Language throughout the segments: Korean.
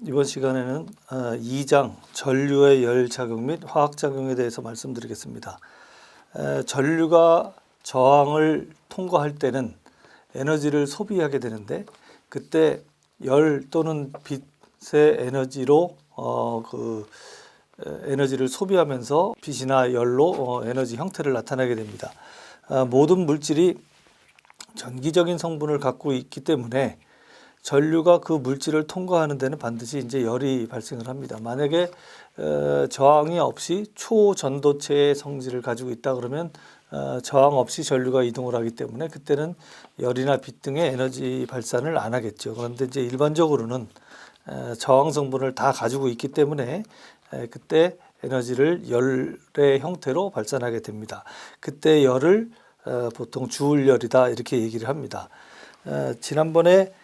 이번 시간에는 2장 전류의 열작용 및 화학작용에 대해서 말씀드리겠습니다. 전류가 저항을 통과할 때는 에너지를 소비하게 되는데, 그때 열 또는 빛의 에너지로 에너지를 소비하면서 빛이나 열로 에너지 형태를 나타내게 됩니다. 모든 물질이 전기적인 성분을 갖고 있기 때문에 전류가 그 물질을 통과하는 데는 반드시 이제 열이 발생을 합니다. 만약에 저항이 없이 초전도체의 성질을 가지고 있다 그러면 저항 없이 전류가 이동을 하기 때문에 그때는 열이나 빛 등의 에너지 발산을 안 하겠죠. 그런데 이제 일반적으로는 저항 성분을 다 가지고 있기 때문에 그때 에너지를 열의 형태로 발산하게 됩니다. 그때 열을 보통 주울열이다 이렇게 얘기를 합니다. 지난번에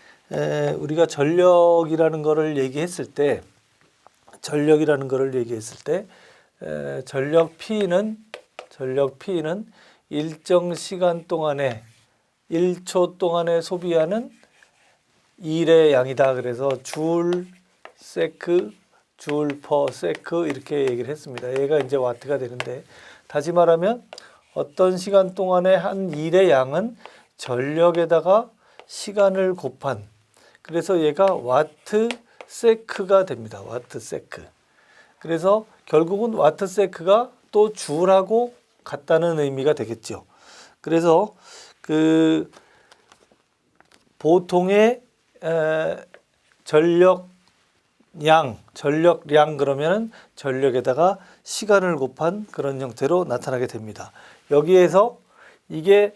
우리가 전력이라는 거를 얘기했을 때 전력 P는 일정 시간 동안에 1초 동안에 소비하는 일의 양이다. 그래서 줄 세크, 줄 퍼 세크 이렇게 얘기를 했습니다. 얘가 이제 와트가 되는데, 다시 말하면 어떤 시간 동안에 한 일의 양은 전력에다가 시간을 곱한, 그래서 얘가 와트 세크가 됩니다. 와트 세크. 그래서 결국은 와트 세크가 또 줄하고 같다는 의미가 되겠죠. 그래서 그 보통의 전력량 그러면은 전력에다가 시간을 곱한 그런 형태로 나타나게 됩니다. 여기에서 이게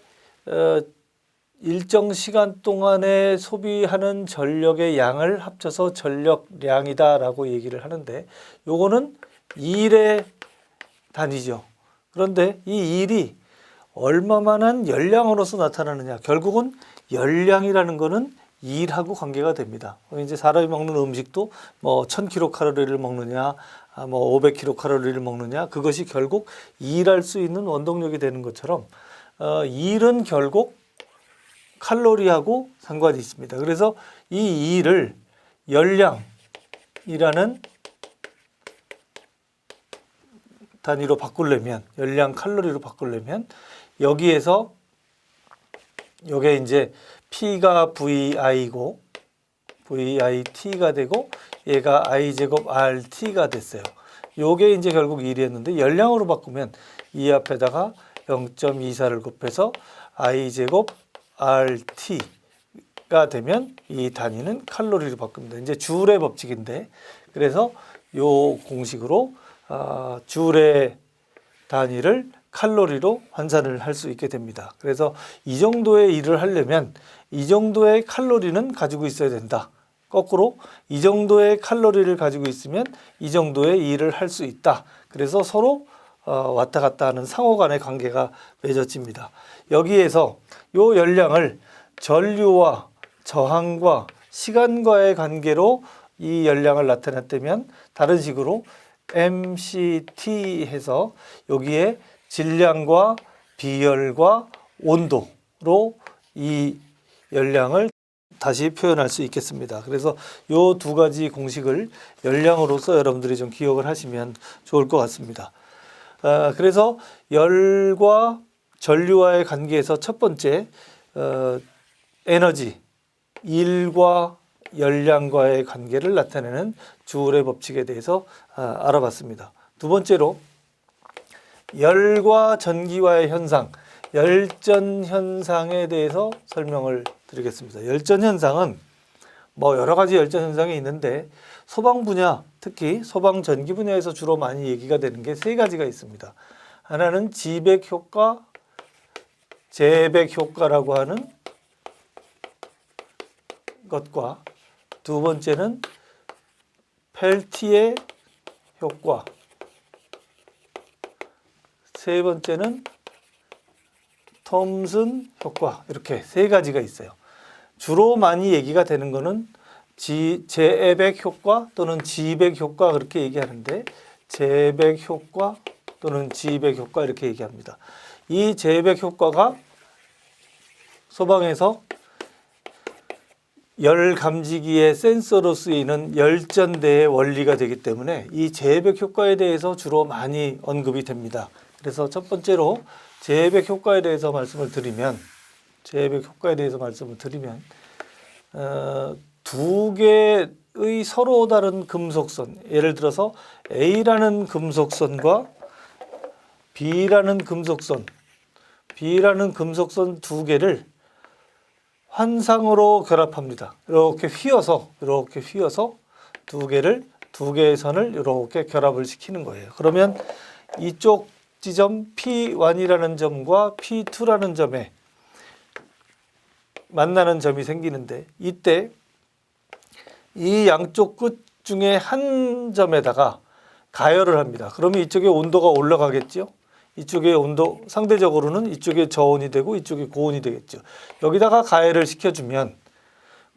일정 시간 동안에 소비하는 전력의 양을 합쳐서 전력량이다라고 얘기를 하는데, 요거는 일의 단위죠. 그런데 이 일이 얼마만한 열량으로서 나타나느냐, 결국은 열량이라는 거는 일하고 관계가 됩니다. 이제 사람이 먹는 음식도 뭐 1000kcal를 먹느냐, 뭐 500kcal를 먹느냐, 그것이 결국 일할 수 있는 원동력이 되는 것처럼 일은 결국 칼로리하고 상관이 있습니다. 그래서 이 일을 열량이라는 단위로 바꾸려면, 열량 칼로리로 바꾸려면 여기에서 요게 이제 P가 VI고 VIT가 되고 얘가 I제곱 RT가 됐어요. 요게 이제 결국 일이었는데, 열량으로 바꾸면 이 앞에다가 0.24를 곱해서 I제곱 RT가 되면 이 단위는 칼로리로 바꿉니다. 이제 줄의 법칙인데, 그래서 요 공식으로 줄의 단위를 칼로리로 환산을 할 수 있게 됩니다. 그래서 이 정도의 일을 하려면 이 정도의 칼로리는 가지고 있어야 된다. 거꾸로 이 정도의 칼로리를 가지고 있으면 이 정도의 일을 할 수 있다. 그래서 서로 왔다 갔다 하는 상호 간의 관계가 맺어집니다. 여기에서 요 열량을 전류와 저항과 시간과의 관계로 이 열량을 나타냈다면, 다른 식으로 MCT 해서 여기에 질량과 비열과 온도로 이 열량을 다시 표현할 수 있겠습니다. 그래서 요 두 가지 공식을 열량으로서 여러분들이 좀 기억을 하시면 좋을 것 같습니다. 그래서 열과 전류와의 관계에서 첫 번째 에너지, 일과 열량과의 관계를 나타내는 주울의 법칙에 대해서 알아봤습니다. 두 번째로 열과 전기와의 현상, 열전 현상에 대해서 설명을 드리겠습니다. 열전 현상은 뭐 여러 가지 열전 현상이 있는데, 소방 분야, 특히 소방 전기 분야에서 주로 많이 얘기가 되는 게 세 가지가 있습니다. 하나는 지백 효과, 재백 효과라고 하는 것과, 두 번째는 펠티의 효과, 세 번째는 톰슨 효과, 이렇게 세 가지가 있어요. 주로 많이 얘기가 되는 거는 재백 효과 또는 지백 효과 그렇게 얘기하는데, 재백 효과 또는 지백 효과 이렇게 얘기합니다. 이 재백 효과가 소방에서 열 감지기의 센서로 쓰이는 열전대의 원리가 되기 때문에 이 재배력 효과에 대해서 주로 많이 언급이 됩니다. 그래서 첫 번째로 재배력 효과에 대해서 말씀을 드리면 두 개의 서로 다른 금속선, 예를 들어서 A라는 금속선과 B라는 금속선 두 개를 환상으로 결합합니다. 이렇게 휘어서 두 개의 선을 이렇게 결합을 시키는 거예요. 그러면 이쪽 지점 P1이라는 점과 P2라는 점에 만나는 점이 생기는데, 이때 이 양쪽 끝 중에 한 점에다가 가열을 합니다. 그러면 이쪽에 온도가 올라가겠죠. 이쪽의 온도, 상대적으로는 이쪽에 저온이 되고 이쪽에 고온이 되겠죠. 여기다가 가열을 시켜주면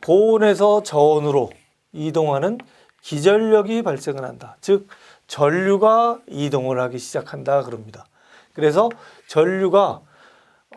고온에서 저온으로 이동하는 기전력이 발생을 한다. 즉 전류가 이동을 하기 시작한다 그럽니다. 그래서 전류가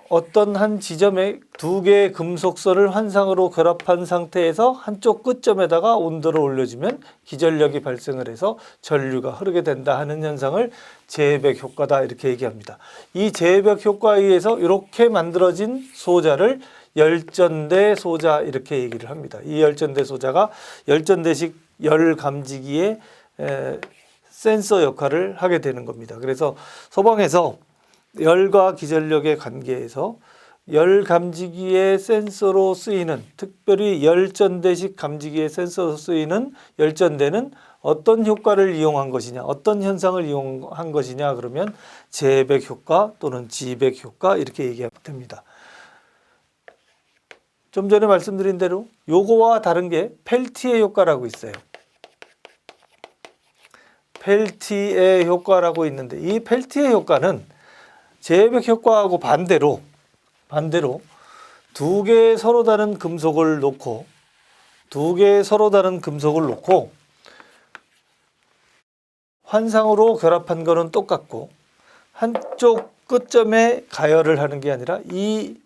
어떤 한 지점에 두 개의 금속선을 환상으로 결합한 상태에서 한쪽 끝점에다가 온도를 올려주면 기전력이 발생을 해서 전류가 흐르게 된다 하는 현상을 재배력 효과다 이렇게 얘기합니다. 이 재배력 효과에 의해서 이렇게 만들어진 소자를 열전대 소자 이렇게 얘기를 합니다. 이 열전대 소자가 열전대식 열 감지기의 센서 역할을 하게 되는 겁니다. 그래서 소방에서 열과 기전력의 관계에서 열 감지기의 센서로 쓰이는, 특별히 열전대식 감지기의 센서로 쓰이는 열전대는 어떤 효과를 이용한 것이냐, 어떤 현상을 이용한 것이냐 그러면 재배력 효과 또는 지배력 효과 이렇게 얘기하면 됩니다. 좀 전에 말씀드린 대로 요거와 다른 게 펠티의 효과라고 있어요. 펠티의 효과라고 있는데, 이 펠티의 효과는 재배력 효과하고 반대로 두 개의 서로 다른 금속을 놓고 환상으로 결합한 거는 똑같고 한쪽 끝점에 가열을 하는 게 아니라 이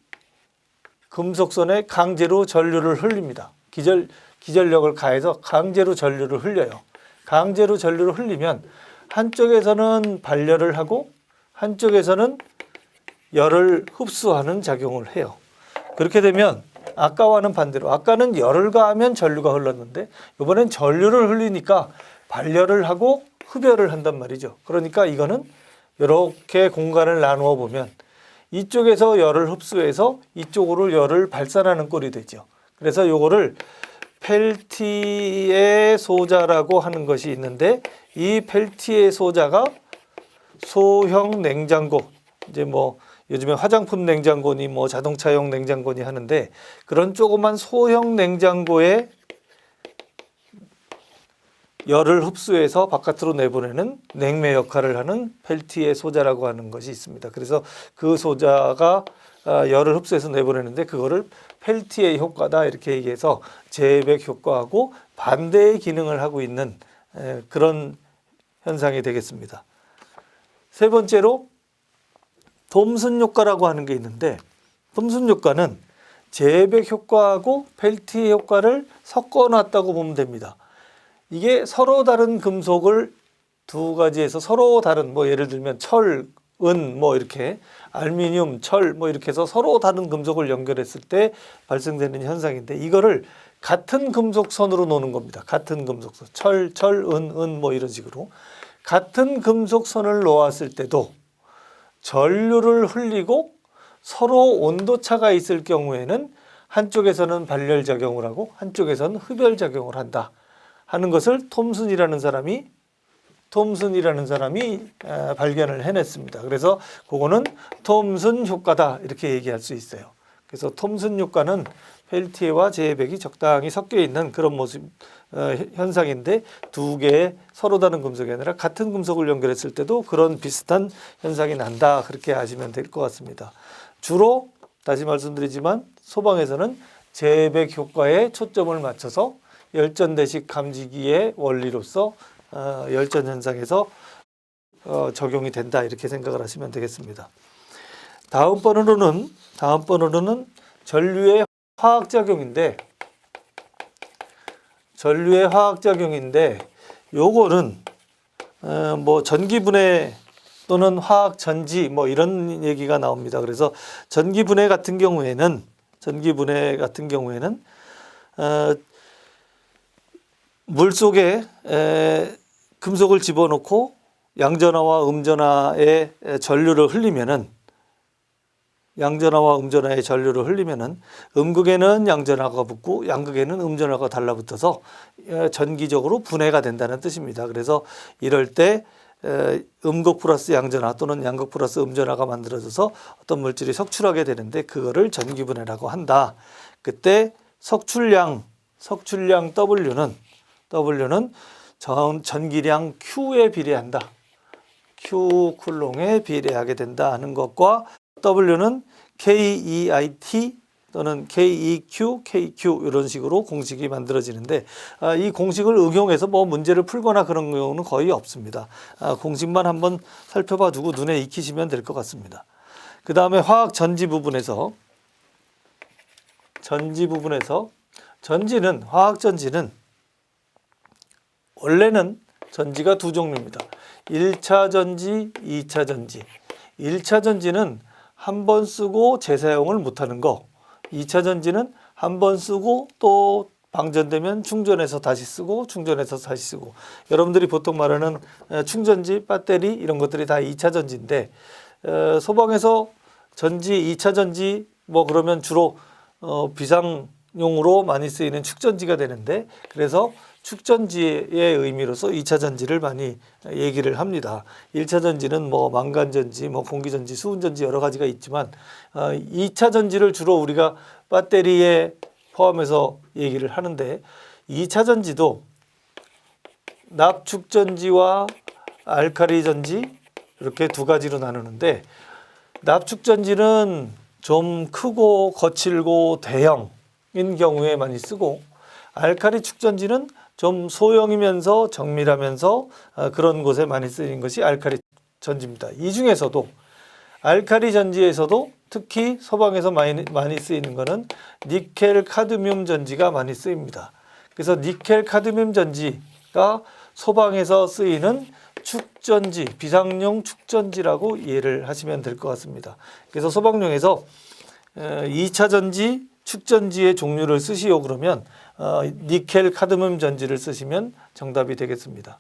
금속선에 강제로 전류를 흘립니다. 기전력을 가해서 강제로 전류를 흘려요. 강제로 전류를 흘리면 한쪽에서는 발열을 하고 한쪽에서는 열을 흡수하는 작용을 해요. 그렇게 되면 아까와는 반대로, 아까는 열을 가하면 전류가 흘렀는데 이번엔 전류를 흘리니까 발열을 하고 흡열을 한단 말이죠. 그러니까 이거는 이렇게 공간을 나누어 보면 이쪽에서 열을 흡수해서 이쪽으로 열을 발산하는 꼴이 되죠. 그래서 요거를 펠티의 소자라고 하는 것이 있는데, 이 펠티의 소자가 소형 냉장고, 이제 뭐 요즘에 화장품 냉장고니 뭐 자동차용 냉장고니 하는데 그런 조그만 소형 냉장고에 열을 흡수해서 바깥으로 내보내는 냉매 역할을 하는 펠티의 소자라고 하는 것이 있습니다. 그래서 그 소자가 열을 흡수해서 내보내는데 그거를 펠티의 효과다 이렇게 얘기해서 재배력 효과하고 반대의 기능을 하고 있는 그런 현상이 되겠습니다. 세 번째로 톰슨 효과라고 하는 게 있는데, 톰슨 효과는 재배력 효과하고 펠티의 효과를 섞어 놨다고 보면 됩니다. 이게 서로 다른 금속을 두 가지에서 서로 다른, 뭐 예를 들면 철, 은, 뭐 이렇게 알루미늄, 철, 뭐 이렇게 해서 서로 다른 금속을 연결했을 때 발생되는 현상인데, 이거를 같은 금속선으로 노는 겁니다. 같은 금속선, 철, 은, 뭐 이런 식으로 같은 금속선을 놓았을 때도 전류를 흘리고 서로 온도차가 있을 경우에는 한쪽에서는 발열작용을 하고 한쪽에서는 흡열작용을 한다 하는 것을 톰슨이라는 사람이 발견을 해냈습니다. 그래서 그거는 톰슨 효과다 이렇게 얘기할 수 있어요. 그래서 톰슨 효과는 펠티와 재배력이 적당히 섞여 있는 그런 모습 현상인데, 두 개의 서로 다른 금속이 아니라 같은 금속을 연결했을 때도 그런 비슷한 현상이 난다 그렇게 아시면 될 것 같습니다. 주로 다시 말씀드리지만 소방에서는 재배력 효과에 초점을 맞춰서 열전대식 감지기의 원리로서 열전 현상에서 적용이 된다 이렇게 생각을 하시면 되겠습니다. 다음번으로는 전류의 화학작용인데, 전류의 화학작용인데 요거는 뭐 전기분해 또는 화학전지 뭐 이런 얘기가 나옵니다. 그래서 전기분해 같은 경우에는 물 속에 금속을 집어넣고 양전하와 음전하의 전류를 흘리면은 음극에는 양전하가 붙고 양극에는 음전하가 달라붙어서 전기적으로 분해가 된다는 뜻입니다. 그래서 이럴 때 음극 플러스 양전하 또는 양극 플러스 음전하가 만들어져서 어떤 물질이 석출하게 되는데 그거를 전기분해라고 한다. 그때 석출량 W는 전기량 Q에 비례한다. Q 쿨롱에 비례하게 된다 하는 것과 W는 KEIT 또는 KEQ, KQ 이런 식으로 공식이 만들어지는데 이 공식을 응용해서 뭐 문제를 풀거나 그런 경우는 거의 없습니다. 공식만 한번 살펴봐 두고 눈에 익히시면 될 것 같습니다. 그 다음에 화학 전지 부분에서 화학 전지는 원래는 전지가 두 종류입니다. 1차 전지, 2차 전지. 1차 전지는 한 번 쓰고 재사용을 못하는 거. 2차 전지는 한 번 쓰고 또 방전되면 충전해서 다시 쓰고 충전해서 다시 쓰고. 여러분들이 보통 말하는 충전지, 배터리 이런 것들이 다 2차 전지인데 소방에서 전지, 2차 전지 뭐 그러면 주로 비상용으로 많이 쓰이는 축전지가 되는데 그래서 축전지의 의미로서 2차 전지를 많이 얘기를 합니다. 1차 전지는 뭐 망간전지, 뭐 공기전지, 수은전지 여러 가지가 있지만 2차 전지를 주로 우리가 배터리에 포함해서 얘기를 하는데 2차 전지도 납축전지와 알카리전지 이렇게 두 가지로 나누는데 납축전지는 좀 크고 거칠고 대형인 경우에 많이 쓰고 알카리 축전지는 좀 소형이면서 정밀하면서 그런 곳에 많이 쓰이는 것이 알카리 전지입니다. 이 중에서도 알카리 전지에서도 특히 소방에서 많이 쓰이는 것은 니켈 카드뮴 전지가 많이 쓰입니다. 그래서 니켈 카드뮴 전지가 소방에서 쓰이는 축전지, 비상용 축전지라고 이해를 하시면 될 것 같습니다. 그래서 소방용에서 2차 전지, 축전지의 종류를 쓰시오 그러면 니켈 카드뮴 전지를 쓰시면 정답이 되겠습니다.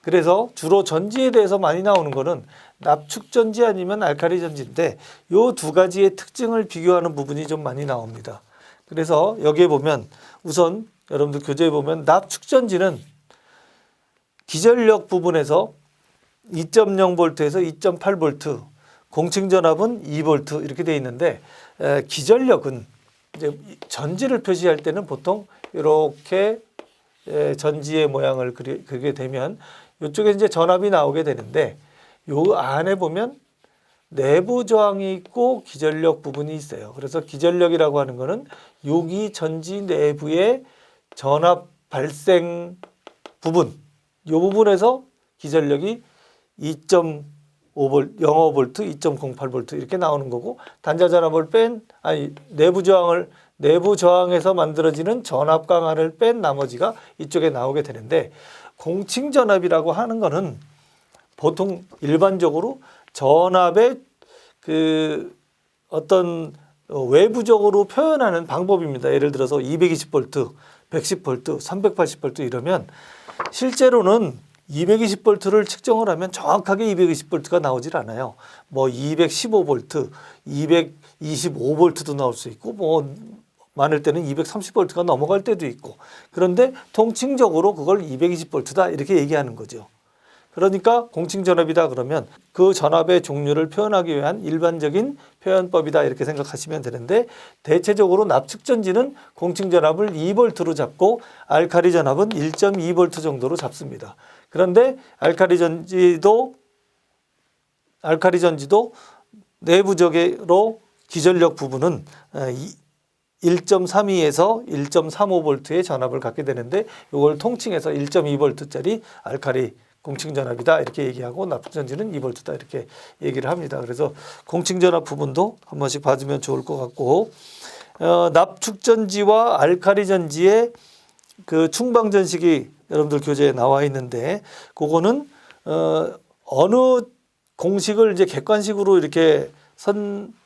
그래서 주로 전지에 대해서 많이 나오는 거는 납축전지 아니면 알카리 전지인데 이 두 가지의 특징을 비교하는 부분이 좀 많이 나옵니다. 그래서 여기에 보면 우선 여러분들 교재에 보면 납축전지는 기전력 부분에서 2.0V에서 2.8V, 공층전압은 2V 이렇게 되어 있는데 기전력은 이제 전지를 표시할 때는 보통 이렇게 전지의 모양을 그리게 되면 이쪽에 이제 전압이 나오게 되는데 요 안에 보면 내부 저항이 있고 기전력 부분이 있어요. 그래서 기전력이라고 하는 거는 여기 전지 내부의 전압 발생 부분, 이 부분에서 기전력이 0.5V, 2.08V 이렇게 나오는 거고 단자 전압을 내부 저항에서 만들어지는 전압 강화를 뺀 나머지가 이쪽에 나오게 되는데 공칭 전압이라고 하는 거는 보통 일반적으로 전압의 어떤 외부적으로 표현하는 방법입니다. 예를 들어서 220V, 110V, 380V 이러면 실제로는 220V를 측정을 하면 정확하게 220V가 나오질 않아요. 뭐 215V, 225V도 나올 수 있고 뭐 많을 때는 230V가 넘어갈 때도 있고 그런데 통칭적으로 그걸 220V다 이렇게 얘기하는 거죠. 그러니까 공칭전압이다 그러면 그 전압의 종류를 표현하기 위한 일반적인 표현법이다 이렇게 생각하시면 되는데 대체적으로 납축전지는 공칭전압을 2V로 잡고 알카리 전압은 1.2V 정도로 잡습니다. 그런데 알카리 전지도 내부적으로 기전력 부분은 1.32에서 1.35V의 전압을 갖게 되는데 이걸 통칭해서 1.2V짜리 알카리 공칭전압이다 이렇게 얘기하고 납축전지는 2V다 이렇게 얘기를 합니다. 그래서 공칭전압 부분도 한 번씩 봐주면 좋을 것 같고 납축전지와 알카리 전지의 그 충방전식이 여러분들 교재에 나와 있는데 그거는 어느 공식을 이제 객관식으로 이렇게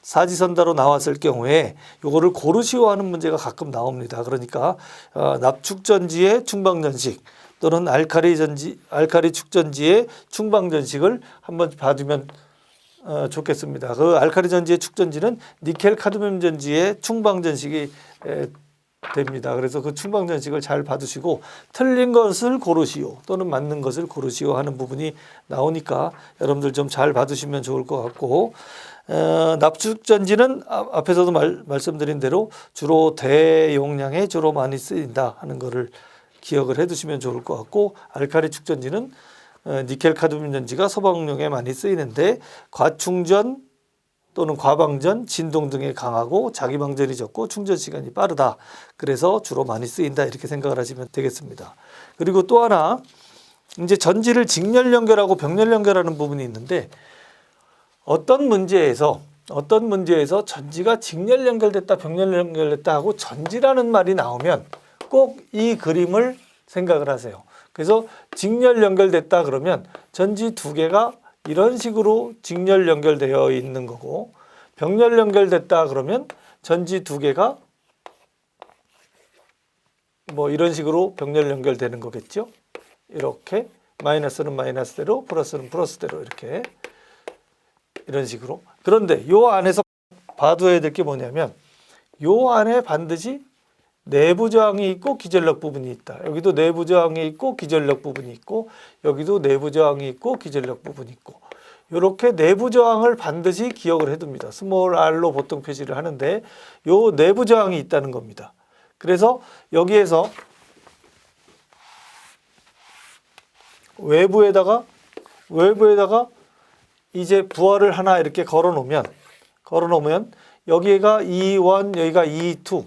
사지선다로 나왔을 경우에 요거를 고르시오 하는 문제가 가끔 나옵니다. 그러니까 납축전지의 충방전식 또는 알카리 축전지의 충방전식을 한번 봐두면 좋겠습니다. 그 알카리 전지의 축전지는 니켈 카드뮴 전지의 충방전식이 됩니다. 그래서 그 충방전식을 잘 봐두시고 틀린 것을 고르시오 또는 맞는 것을 고르시오 하는 부분이 나오니까 여러분들 좀 잘 봐두시면 좋을 것 같고, 납축전지는 앞에서도 말씀드린 대로 주로 대용량에 주로 많이 쓰인다 하는 것을 기억을 해두시면 좋을 것 같고, 알카리 축전지는 니켈 카드뮴 전지가 소방용에 많이 쓰이는데 과충전 또는 과방전, 진동 등에 강하고 자기방전이 적고 충전 시간이 빠르다. 그래서 주로 많이 쓰인다 이렇게 생각을 하시면 되겠습니다. 그리고 또 하나 이제 전지를 직렬 연결하고 병렬 연결하는 부분이 있는데 어떤 문제에서 전지가 직렬 연결됐다 병렬 연결됐다 하고 전지라는 말이 나오면 꼭 이 그림을 생각을 하세요. 그래서 직렬 연결됐다 그러면 전지 두 개가 이런 식으로 직렬 연결되어 있는 거고, 병렬 연결됐다 그러면 전지 두 개가 뭐 이런 식으로 병렬 연결되는 거겠죠. 이렇게 마이너스는 마이너스대로 플러스는 플러스대로 이렇게 이런 식으로. 그런데 요 안에서 봐둬야 될 게 뭐냐면 요 안에 반드시 내부 저항이 있고 기전력 부분이 있다. 여기도 내부 저항이 있고 기전력 부분이 있고 여기도 내부 저항이 있고 기전력 부분이 있고 이렇게 내부 저항을 반드시 기억을 해둡니다. 스몰 r로 보통 표시를 하는데 요 내부 저항이 있다는 겁니다. 그래서 여기에서 외부에다가 이제 부하를 하나 이렇게 걸어 놓으면 여기가 E1 여기가 E2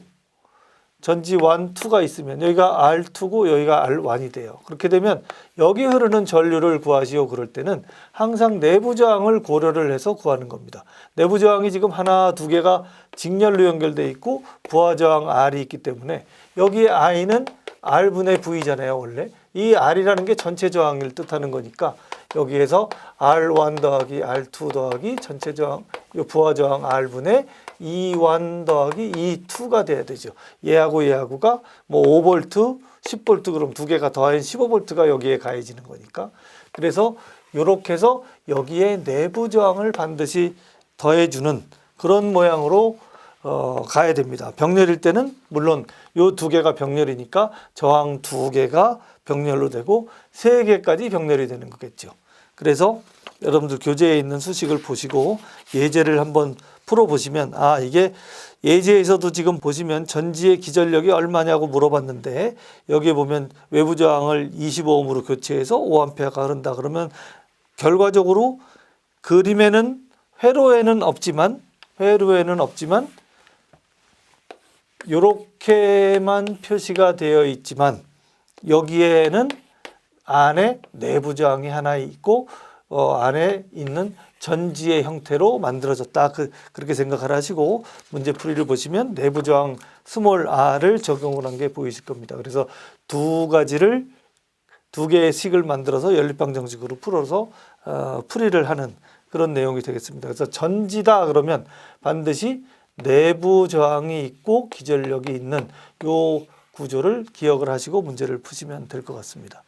전지 1, 2가 있으면 여기가 R2고 여기가 R1이 돼요. 그렇게 되면 여기 흐르는 전류를 구하시오 그럴 때는 항상 내부 저항을 고려를 해서 구하는 겁니다. 내부 저항이 지금 하나, 두 개가 직렬로 연결되어 있고 부하 저항 R이 있기 때문에 여기에 I는 R분의 V잖아요. 원래 이 R이라는 게 전체 저항을 뜻하는 거니까 여기에서 R1 더하기 R2 더하기 전체 저항, 부하 저항 R분의 E1 더하기 E2가 돼야 되죠. 얘하고가 뭐 5V, 10V 그럼 두 개가 더하면 15V가 여기에 가해지는 거니까. 그래서 이렇게 해서 여기에 내부 저항을 반드시 더해주는 그런 모양으로 가야 됩니다. 병렬일 때는 물론 요 두 개가 병렬이니까 저항 두 개가 병렬로 되고 세 개까지 병렬이 되는 거겠죠. 그래서 여러분들 교재에 있는 수식을 보시고 예제를 한번 풀어보시면 이게 예제에서도 지금 보시면 전지의 기전력이 얼마냐고 물어봤는데 여기에 보면 외부 저항을 25ohm으로 교체해서 5A가 흐른다 그러면 결과적으로 그림에는 회로에는 없지만 이렇게만 표시가 되어 있지만 여기에는 안에 내부 저항이 하나 있고 안에 있는 전지의 형태로 만들어졌다. 그렇게 생각을 하시고 문제 풀이를 보시면 내부 저항 스몰 r을 적용을 한 게 보이실 겁니다. 그래서 두 개의 식을 만들어서 연립방 정식으로 풀어서 풀이를 하는 그런 내용이 되겠습니다. 그래서 전지다 그러면 반드시 내부 저항이 있고 기전력이 있는 요 구조를 기억을 하시고 문제를 푸시면 될 것 같습니다.